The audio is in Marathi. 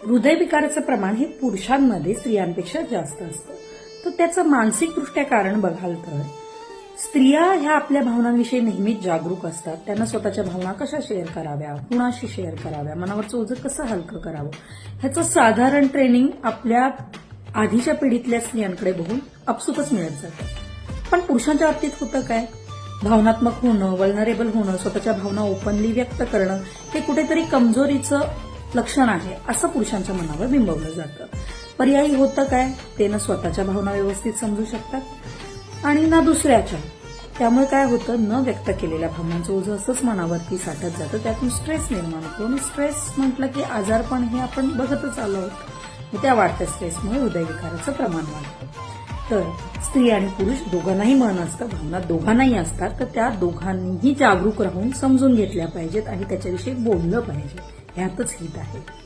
हृदयविकाराचं प्रमाण हे पुरुषांमध्ये स्त्रियांपेक्षा जास्त असतं. तर त्याचं मानसिकदृष्ट्या कारण बघाल तर स्त्रिया ह्या आपल्या भावनांविषयी नेहमीच जागरूक असतात. त्यांना स्वतःच्या भावना कशा शेअर कराव्या, कुणाशी शेअर कराव्या, मनावरचं ओझं कसं हलकं करावं, ह्याचं साधारण ट्रेनिंग आपल्या आधीच्या पिढीतल्या स्त्रियांकडे बघून आपसुकच मिळत जातं. पण पुरुषांच्या बाबतीत होतं काय? भावनात्मक होणं, वल्नरेबल होणं, स्वतःच्या भावना ओपनली व्यक्त करणं हे कुठेतरी कमजोरीचं लक्षण आहे असं पुरुषांच्या मनावर बिंबवलं जातं. पर्यायी होतं काय? ते न स्वतःच्या भावना व्यवस्थित समजू शकतात आणि ना दुसऱ्याच्या. त्यामुळे काय होतं, न व्यक्त केलेल्या भावनांचं ओझं असंच मनावरती साठत जातं. त्यातून स्ट्रेस निर्माण होतो आणि स्ट्रेस म्हटलं की आजारपण हे आपण बघतच आलो आहोत. त्या वाढत्या स्ट्रेसमुळे हृदयविकाराचं प्रमाण वाढतं. तर स्त्री आणि पुरुष दोघांनाही मन असतं, भावना दोघांनाही असतात. तर त्या दोघांनीही जागरूक राहून समजून घेतल्या पाहिजेत आणि त्याच्याविषयी बोललं पाहिजे. ह्यातच हित आहे.